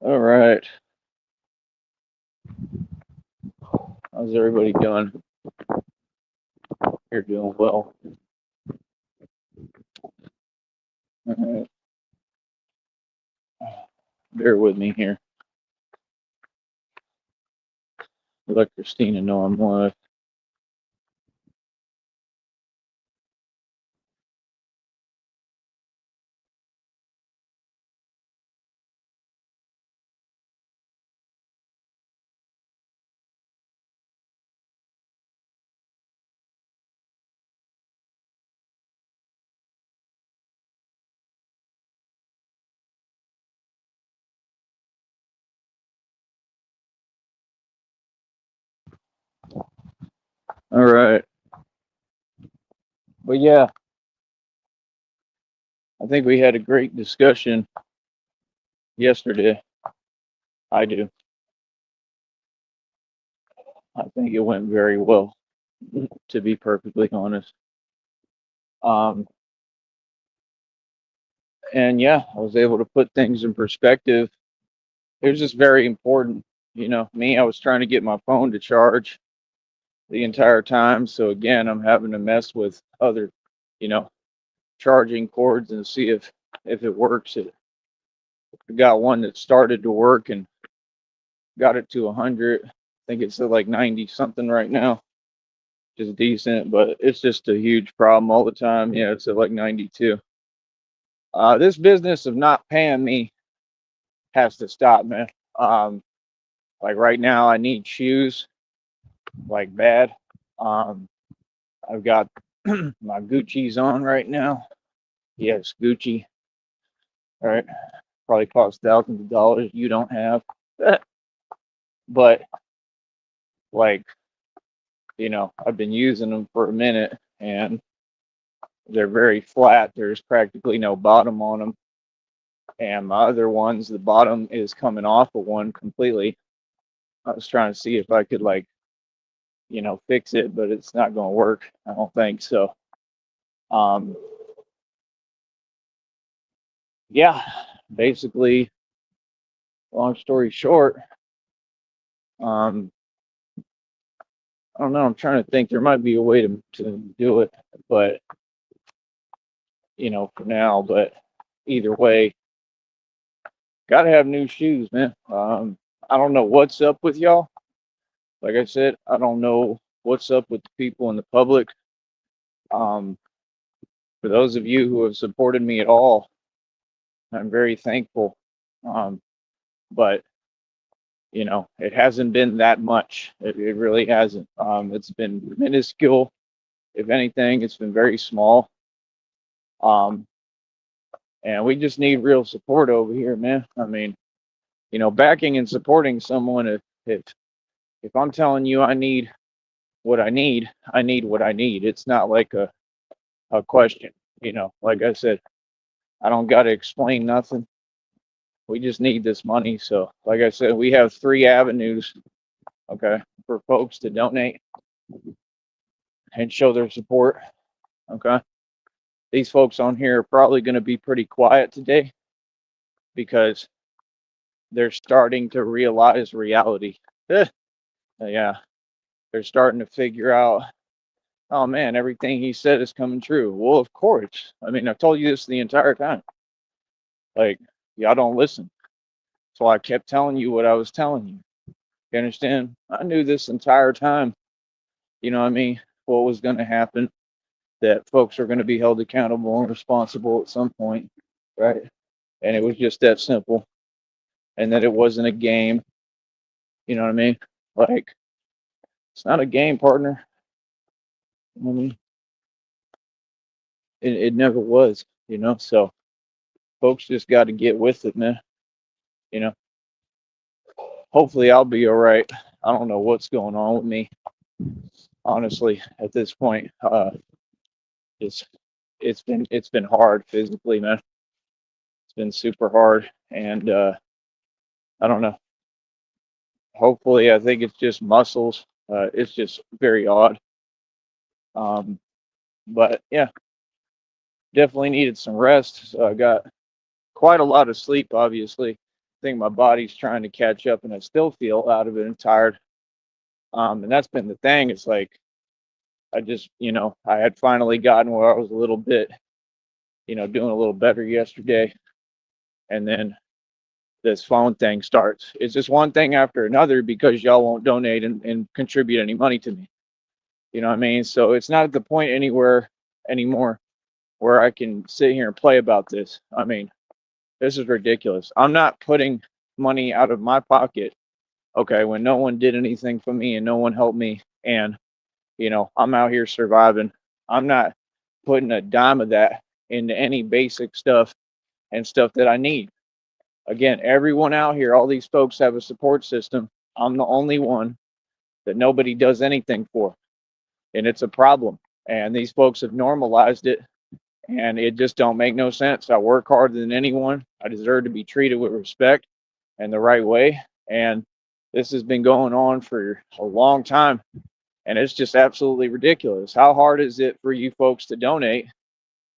All right. How's everybody doing? You're doing well. All right. Bear with me here. Let Christina know I'm live. All right. But yeah, I think we had a great discussion yesterday. I do. I think it went very well, to be perfectly honest. Um, and yeah, I was able to put things in perspective. It was just very important. Me, I was trying to get my phone to charge the entire time. So again, I'm having to mess with other, you know, charging cords and see if it works. I got one that started to work and got it to 100. I think it's at like 90 something right now, which is decent, but it's just a huge problem all the time. Yeah, it's at like 92. This business of not paying me has to stop, man. Um, like right now, I need shoes like bad. Um, I've got my Gucci's on right now. Yes, Gucci. All right, probably cost thousands of dollars. You don't have, but like I've been using them for a minute and they're very flat. There's practically no bottom on them. And my other ones, the bottom is coming off of one completely. I was trying to see if I could fix it, but it's not going to work. I don't think so. Um, yeah, basically, long story short, um, I don't know. I'm trying to think. There might be a way to do it, but for now. But either way, gotta have new shoes, man. I don't know what's up with y'all. Like I said, I don't know what's up with the people in the public. Um, for those of you who have supported me at all, I'm very thankful. Um, but it hasn't been that much. It really hasn't. It's been minuscule. If anything, it's been very small. Um, and we just need real support over here, man. I mean, backing and supporting someone. If I'm telling you I need what I need what I need. It's not like a question. Like I said, I don't got to explain nothing. We just need this money. So, like I said, we have three avenues, okay, for folks to donate and show their support, okay. These folks on here are probably going to be pretty quiet today because they're starting to realize reality. Yeah, they're starting to figure out, oh man, everything he said is coming true. Well, of course. I mean, I've told you this the entire time. Like, y'all don't listen. So I kept telling you what I was telling you. You understand? I knew this entire time, what I mean, what was going to happen, that folks are going to be held accountable and responsible at some point, right? And it was just that simple. And that it wasn't a game, you know what I mean? Like, it's not a game, partner. I mean, it never was, So folks just got to get with it, man. You know, hopefully I'll be all right. I don't know what's going on with me, honestly, at this point. It's it's been hard physically, man. It's been super hard, and I don't know. Hopefully, I think it's just muscles. It's just very odd. Um, but yeah, definitely needed some rest. So I got quite a lot of sleep, obviously. think my body's trying to catch up, and I still feel out of it and tired. And that's been the thing. It's like I just, I had finally gotten where I was a little bit, doing a little better yesterday, and then this phone thing starts. It's just one thing after another because y'all won't donate and contribute any money to me. You know what I mean? So it's not at the point anywhere anymore where I can sit here and play about this. I mean, this is ridiculous. I'm not putting money out of my pocket, okay, when no one did anything for me and no one helped me. And, I'm out here surviving. I'm not putting a dime of that into any basic stuff and stuff that I need. Again, everyone out here, all these folks have a support system. I'm the only one that nobody does anything for. And it's a problem. And these folks have normalized it, and it just don't make no sense. I work harder than anyone. I deserve to be treated with respect and the right way. And this has been going on for a long time. And it's just absolutely ridiculous. How hard is it for you folks to donate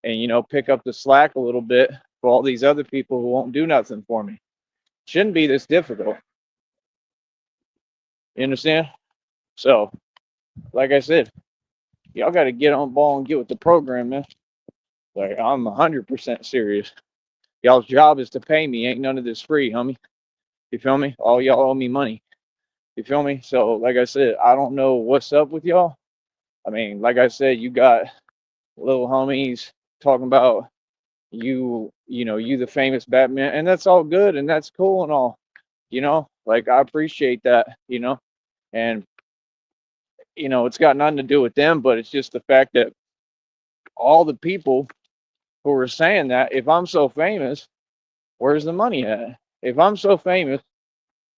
and, pick up the slack a little bit for all these other people who won't do nothing for me? Shouldn't be this difficult. You understand? So, like I said, y'all got to get on ball and get with the program, man. Like, I'm 100% serious. Y'all's job is to pay me. Ain't none of this free, homie. You feel me? All y'all owe me money. You feel me? So, like I said, I don't know what's up with y'all. I mean, like I said, you got little homies talking about you the famous Batman, and that's all good and that's cool and all, like I appreciate that, and it's got nothing to do with them, but it's just the fact that all the people who are saying that, if I'm so famous, where's the money at? If I'm so famous,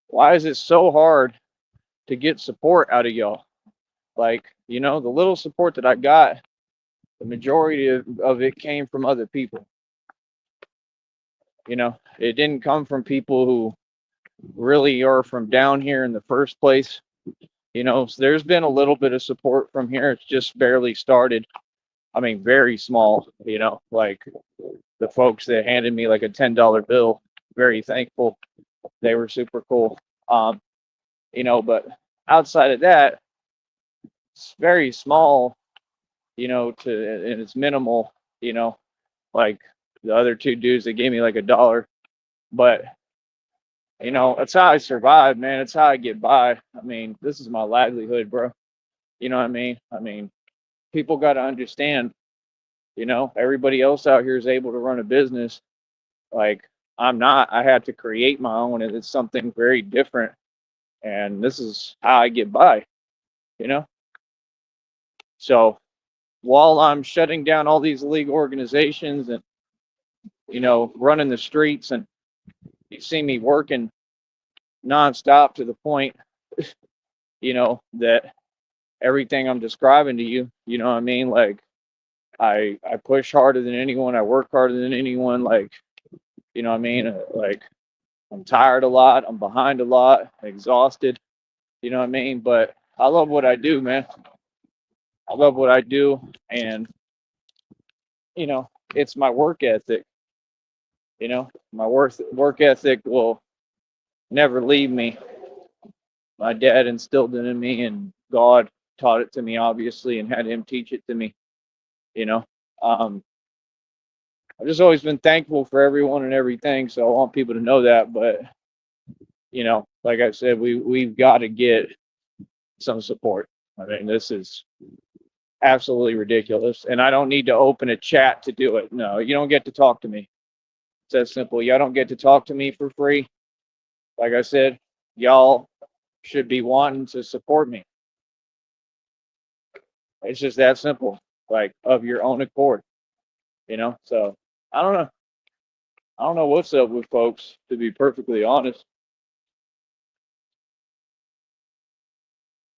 why is it so hard to get support out of y'all? Like, the little support that I got, the majority of it came from other people. It didn't come from people who really are from down here in the first place. So there's been a little bit of support from here. It's just barely started. I mean, very small, like the folks that handed me like a $10 bill, very thankful. They were super cool. But outside of that, it's very small, and it's minimal, like the other two dudes that gave me like $1. But that's how I survive, man. It's how I get by. I mean, this is my livelihood, bro. You know what I mean? I mean, people got to understand, everybody else out here is able to run a business. Like, I'm not. I had to create my own, and it's something very different. And this is how I get by, you know? So while I'm shutting down all these league organizations and, running the streets, and you see me working nonstop to the point, that everything I'm describing to you, you know what I mean? Like, I push harder than anyone. I work harder than anyone. Like, you know what I mean? Like, I'm tired a lot. I'm behind a lot. Exhausted. You know what I mean? But I love what I do, man. I love what I do, and it's my work ethic. My work ethic will never leave me. My dad instilled it in me, and God taught it to me, obviously, and had him teach it to me. You know, um, I've just always been thankful for everyone and everything, so I want people to know that. But like I said, we've got to get some support. I mean, this is absolutely ridiculous, and I don't need to open a chat to do it. No, you don't get to talk to me. It's that simple. Y'all don't get to talk to me for free. Like I said, y'all should be wanting to support me. It's just that simple, like of your own accord, So I don't know. I don't know what's up with folks, to be perfectly honest.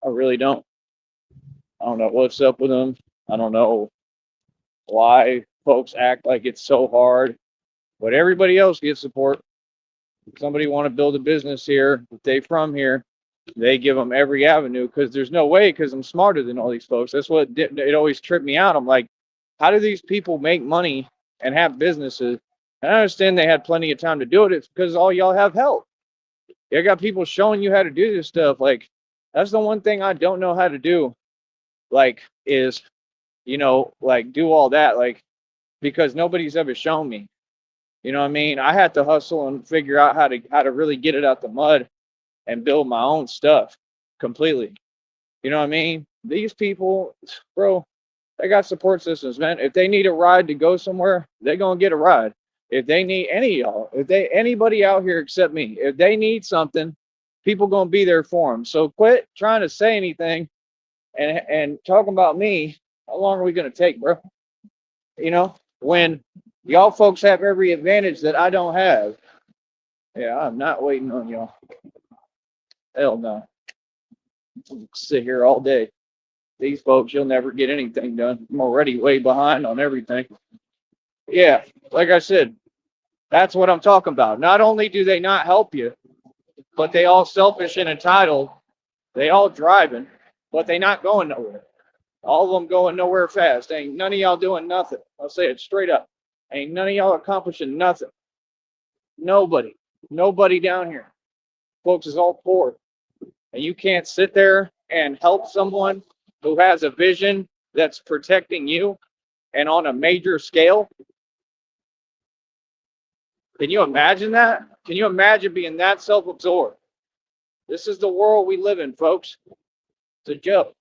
I really don't. I don't know what's up with them. I don't know why folks act like it's so hard, but everybody else gets support. If somebody want to build a business here, if they from here, they give them every avenue, because there's no way, because I'm smarter than all these folks. That's what it always tripped me out. I'm like, how do these people make money and have businesses, And I understand they had plenty of time to do it. It's because all y'all have help. You got people showing you how to do this stuff. Like, that's the one thing I don't know how to do. Like, is, like do all that. Like, because nobody's ever shown me. You know what I mean? I had to hustle and figure out how to really get it out the mud and build my own stuff completely. You know what I mean? These people, bro, they got support systems, man. If they need a ride to go somewhere, they're gonna get a ride. If they need any of y'all, if they anybody out here except me, if they need something, people gonna be there for them. So quit trying to say anything and talking about me. How long are we gonna take, bro? When y'all folks have every advantage that I don't have. Yeah, I'm not waiting on y'all. Hell no. Sit here all day. These folks, you'll never get anything done. I'm already way behind on everything. Yeah, like I said, that's what I'm talking about. Not only do they not help you, but they all selfish and entitled. They all driving, but they not going nowhere. All of them going nowhere fast. Ain't none of y'all doing nothing. I'll say it straight up. Ain't none of y'all accomplishing nothing. Nobody. Nobody down here. Folks is all poor. And you can't sit there and help someone who has a vision that's protecting you and on a major scale. Can you imagine that? Can you imagine being that self-absorbed? This is the world we live in, folks. It's a joke.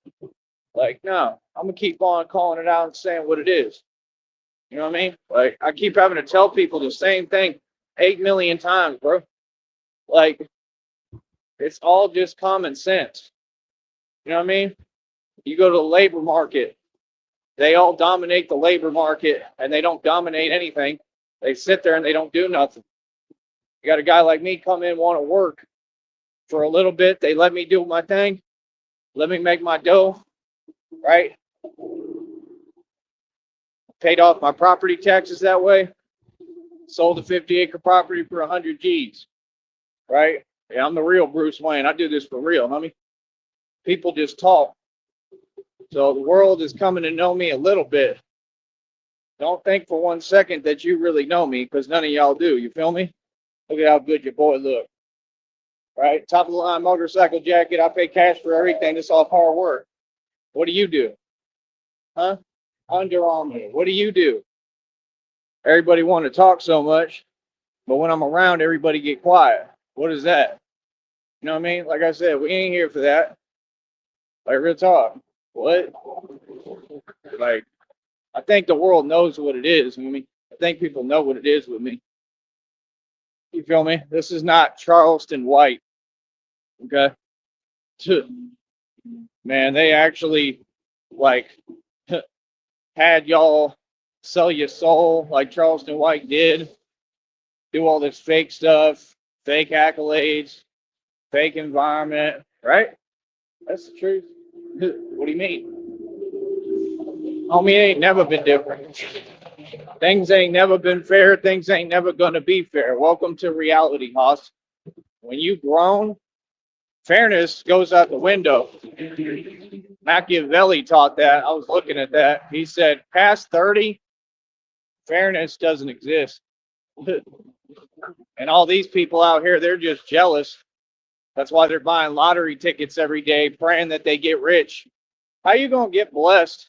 Like, no, I'm gonna keep on calling it out and saying what it is. You know what I mean? Like, I keep having to tell people the same thing 8 million times, bro. Like, it's all just common sense. You know what I mean? You go to the labor market, they all dominate the labor market and they don't dominate anything. They sit there and they don't do nothing. You got a guy like me come in, want to work for a little bit. They let me do my thing, let me make my dough, right? Paid off my property taxes that way. Sold a 50-acre property for 100 G's, right? Yeah, I'm the real Bruce Wayne. I do this for real, homie. People just talk. So the world is coming to know me a little bit. Don't think for 1 second that you really know me, because none of y'all do. You feel me? Look at how good your boy look. Right? Top of the line motorcycle jacket. I pay cash for everything. It's all hard work. What do you do? Huh? Under Armour. What do you do? Everybody want to talk so much, but when I'm around, everybody get quiet. What is that? You know what I mean? Like I said, we ain't here for that. Like, real talk. What? Like, I think the world knows what it is. I mean, I think people know what it is with me. You feel me? This is not Charleston White. Okay. Man, they actually like had y'all sell your soul like Charleston White did, do all this fake stuff, fake accolades, fake environment, right? That's the truth. What do you mean? Homie, it ain't never been different. Things ain't never been fair. Things ain't never gonna be fair. Welcome to reality, Hoss. When you grown, fairness goes out the window. Machiavelli taught that. I was looking at that. He said, past 30, fairness doesn't exist. And all these people out here, they're just jealous. That's why they're buying lottery tickets every day, praying that they get rich. How you gonna get blessed?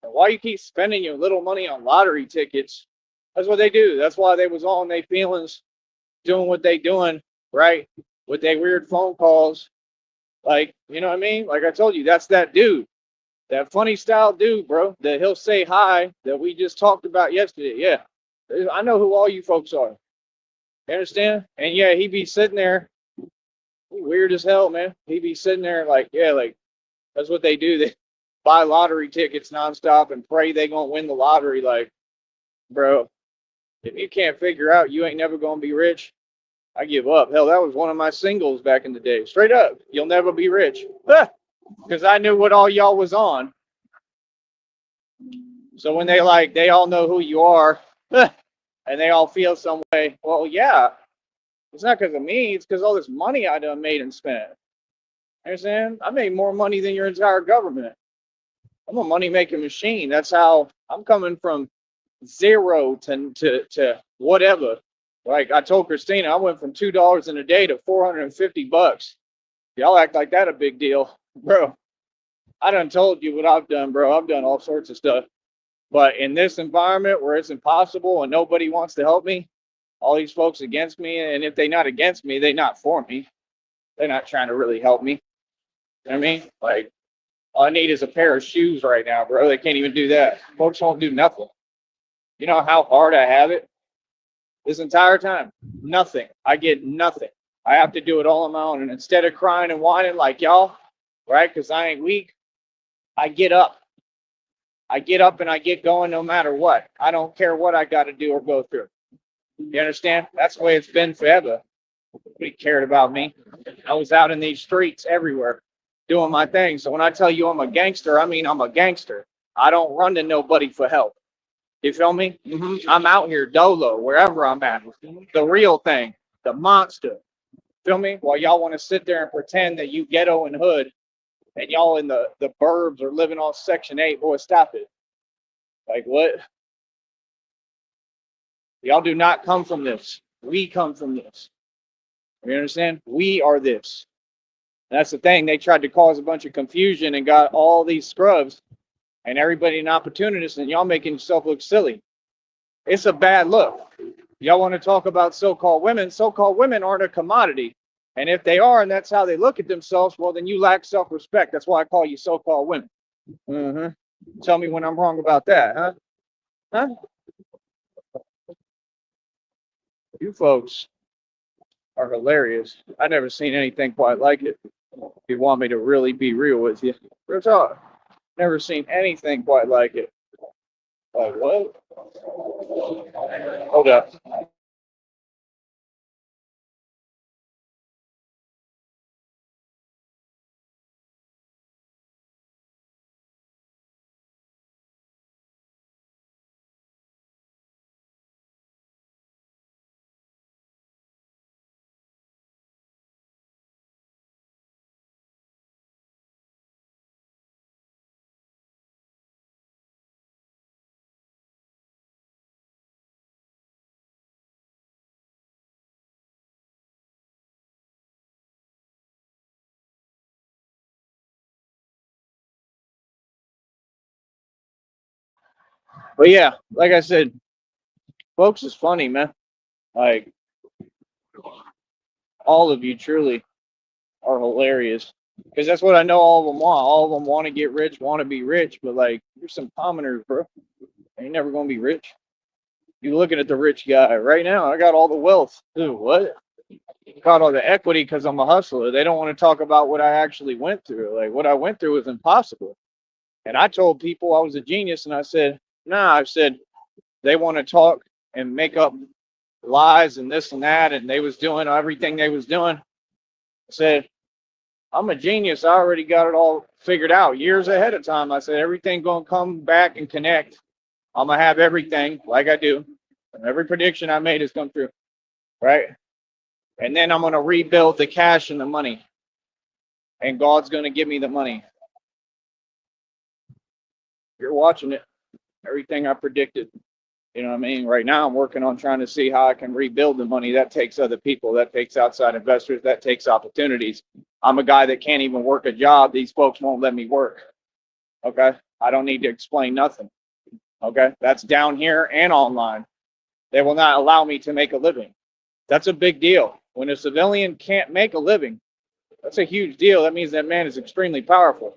And why you keep spending your little money on lottery tickets? That's what they do. That's why they was all in their feelings, doing what they doing, right? With their weird phone calls. Like, you know what I mean? Like I told you, that's that dude. That funny style dude, bro, that he'll say hi that we just talked about yesterday. Yeah. I know who all you folks are. You understand? And yeah, he be sitting there, weird as hell, man. He be sitting there like, yeah, like that's what they do. They buy lottery tickets nonstop and pray they gonna win the lottery. Like, bro, if you can't figure out you ain't never gonna be rich, I give up. Hell, that was one of my singles back in the day. Straight up, you'll never be rich. Because I knew what all y'all was on. So when they all know who you are, and they all feel some way, well, yeah, it's not because of me. It's because all this money I done made and spent. You understand? I made more money than your entire government. I'm a money making machine. That's how I'm coming from zero to whatever. Like I told Christina, I went from $2 in a day to $450. Y'all act like that a big deal, bro. I done told you what I've done, bro. I've done all sorts of stuff. But in this environment where it's impossible and nobody wants to help me, all these folks against me, and if they're not against me, they're not for me. They're not trying to really help me. You know what I mean? Like, all I need is a pair of shoes right now, bro. They can't even do that. Folks won't do nothing. You know how hard I have it this entire time? Nothing. I get nothing. I have to do it all on my own. And instead of crying and whining like y'all, right? Because I ain't weak, I get up. I get up and I get going no matter what. I don't care what I got to do or go through. You understand? That's the way it's been forever. Nobody cared about me. I was out in these streets everywhere doing my thing. So when I tell you I'm a gangster, I mean I'm a gangster. I don't run to nobody for help. You feel me? I'm out here dolo, wherever I'm at. The real thing, the monster. Feel me? While y'all want to sit there and pretend that you ghetto and hood and y'all in the burbs are living off Section 8, boy, stop it. Like what? Y'all do not come from this. We come from this. You understand? We are this. That's the thing. They tried to cause a bunch of confusion and got all these scrubs and everybody an opportunist, and y'all making yourself look silly. It's a bad look. Y'all want to talk about so-called women? So-called women aren't a commodity. And if they are, and that's how they look at themselves, well, then you lack self-respect. That's why I call you so-called women. Tell me when I'm wrong about that, huh? Huh? You folks are hilarious. I never seen anything quite like it. If you want me to really be real with you, real talk. Never seen anything quite like it. Like what? Hold up. But yeah, like I said, folks is funny, man. Like all of you truly are hilarious. Because that's what I know all of them want. All of them want to get rich, want to be rich, but like you're some commoners, bro. You're never gonna be rich. You looking at the rich guy right now? I got all the wealth. Dude, what? Got all the equity because I'm a hustler. They don't want to talk about what I actually went through. Like what I went through was impossible. And I told people I was a genius, and I said, nah. I said they want to talk and make up lies and this and that, and they was doing everything they was doing. I said, I'm a genius. I already got it all figured out years ahead of time. I said everything gonna come back and connect. I'm gonna have everything like I do. And every prediction I made has come true, right? And then I'm gonna rebuild the cash and the money, and God's gonna give me the money. You're watching it. Everything I predicted. You know what I mean? Right now, I'm working on trying to see how I can rebuild the money. That takes other people. That takes outside investors. That takes opportunities. I'm a guy that can't even work a job. These folks won't let me work. Okay. I don't need to explain nothing. Okay. That's down here and online. They will not allow me to make a living. That's a big deal. When a civilian can't make a living, that's a huge deal. That means that man is extremely powerful.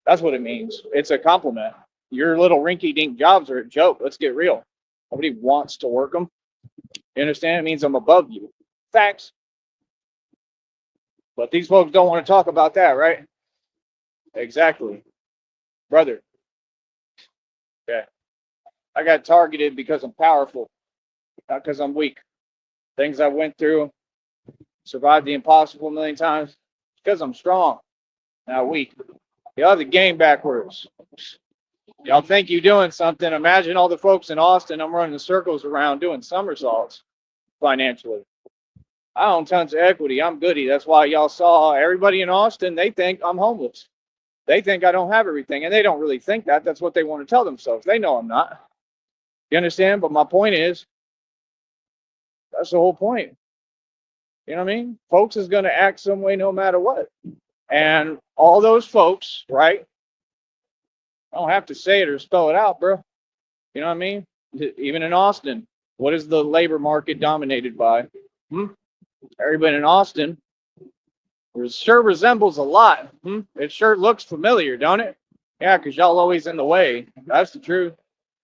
That's what it means. It's a compliment. Your little rinky dink jobs are a joke. Let's get real. Nobody wants to work them. You understand? It means I'm above you. Facts. But these folks don't want to talk about that, right? Exactly. Brother. Yeah. I got targeted because I'm powerful, not because I'm weak. Things I went through, survived the impossible a million times, because I'm strong, not weak. Y'all the game backwards. Y'all think you doing something. Imagine all the folks in Austin I'm running circles around doing somersaults financially. I own tons of equity. I'm goody. That's why y'all saw everybody in Austin, they think I'm homeless. They think I don't have everything, and they don't really think that. That's what they want to tell themselves. They know I'm not. You understand? But my point is, that's the whole point. You know what I mean? Folks is going to act some way no matter what. And all those folks, right? I don't have to say it or spell it out, bro. You know what I mean? Even in Austin, what is the labor market dominated by? Hmm? Everybody in Austin sure resembles a lot. Hmm? It sure looks familiar, don't it? Yeah, because y'all always in the way. That's the truth.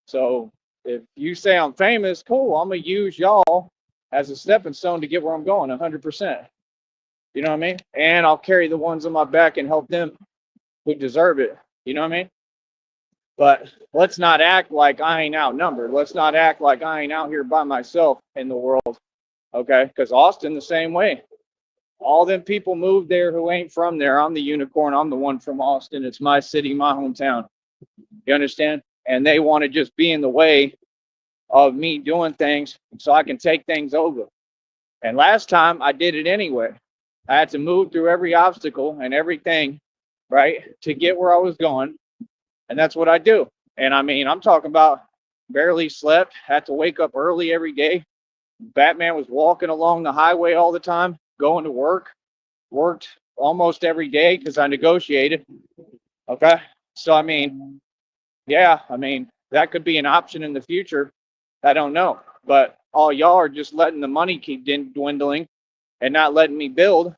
So if you say I'm famous, cool. I'm gonna use y'all as a stepping stone to get where I'm going, 100%. You know what I mean? And I'll carry the ones on my back and help them who deserve it. You know what I mean? But let's not act like I ain't outnumbered. Let's not act like I ain't out here by myself in the world. Okay? Because Austin, the same way. All them people moved there who ain't from there. I'm the unicorn. I'm the one from Austin. It's my city, my hometown. You understand? And they want to just be in the way of me doing things so I can take things over. And last time I did it anyway. I had to move through every obstacle and everything, right, to get where I was going. And that's what I do. And I mean, I'm talking about barely slept, had to wake up early every day. Batman was walking along the highway all the time, going to work, worked almost every day because I negotiated. Okay. So, I mean, yeah, I mean, that could be an option in the future. I don't know. But all y'all are just letting the money keep dwindling and not letting me build.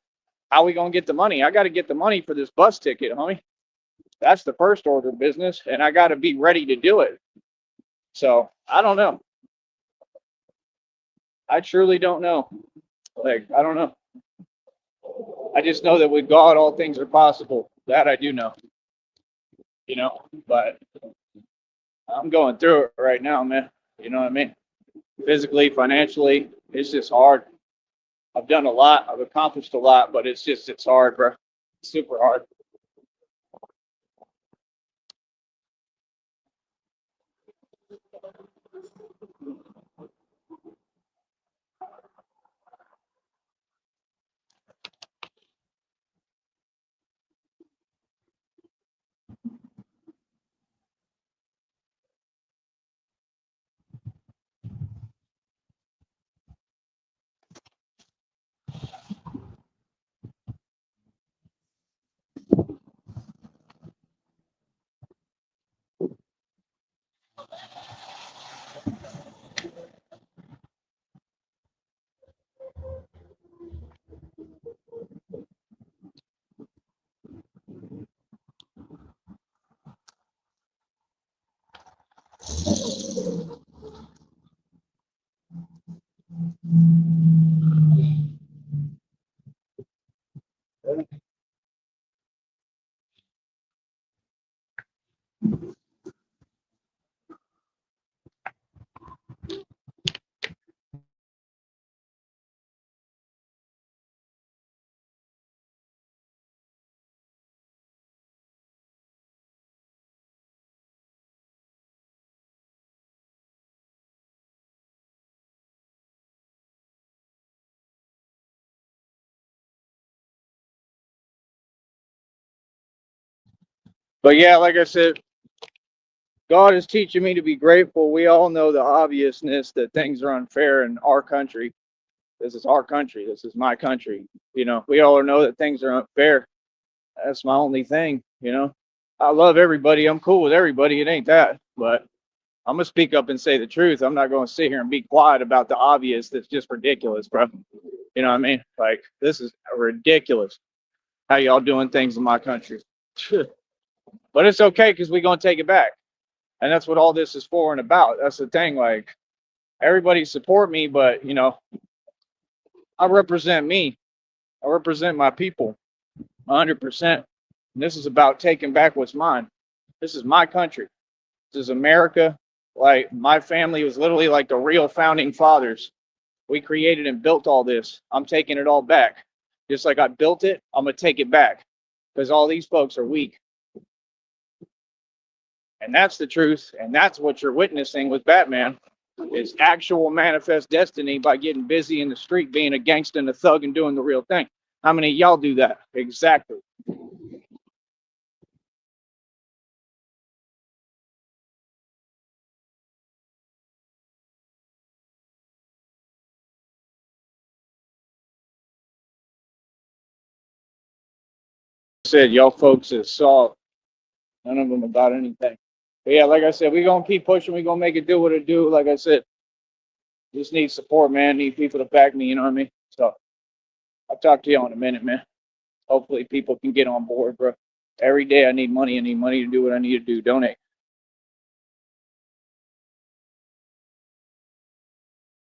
How we going to get the money? I got to get the money for this bus ticket, homie. That's the first order of business. And I got to be ready to do it. So I don't know. I truly don't know. Like, I don't know. I just know that with God, all things are possible. That I do know, but I'm going through it right now, man. You know what I mean? Physically, financially, it's just hard. I've done a lot, I've accomplished a lot, but it's hard, bro. It's super hard. But yeah, like I said, God is teaching me to be grateful. We all know the obviousness that things are unfair in our country. This is our country. This is my country. We all know that things are unfair. That's my only thing. I love everybody. I'm cool with everybody. It ain't that. But I'm gonna speak up and say the truth. I'm not gonna sit here and be quiet about the obvious. That's just ridiculous, bro. You know what I mean? Like, this is ridiculous how y'all doing things in my country. But it's okay because we're gonna take it back, and that's what all this is for and about. That's the thing. Like, everybody support me, but I represent me. I represent my people, 100%. And this is about taking back what's mine. This is my country. This is America. Like, my family was literally like the real founding fathers. We created and built all this. I'm taking it all back. Just like I built it, I'm gonna take it back because all these folks are weak. And that's the truth. And that's what you're witnessing with Batman. Is actual manifest destiny by getting busy in the street, being a gangster and a thug and doing the real thing. How many of y'all do that? Exactly. said, y'all folks is soft. None of them about anything. But yeah, like I said, we're gonna keep pushing. We're gonna make it do what it do. Like I said, just need support, man. Need people to back me. You know what I mean? So I'll talk to you in a minute, man. Hopefully, people can get on board, bro. Every day I need money. I need money to do what I need to do. Donate.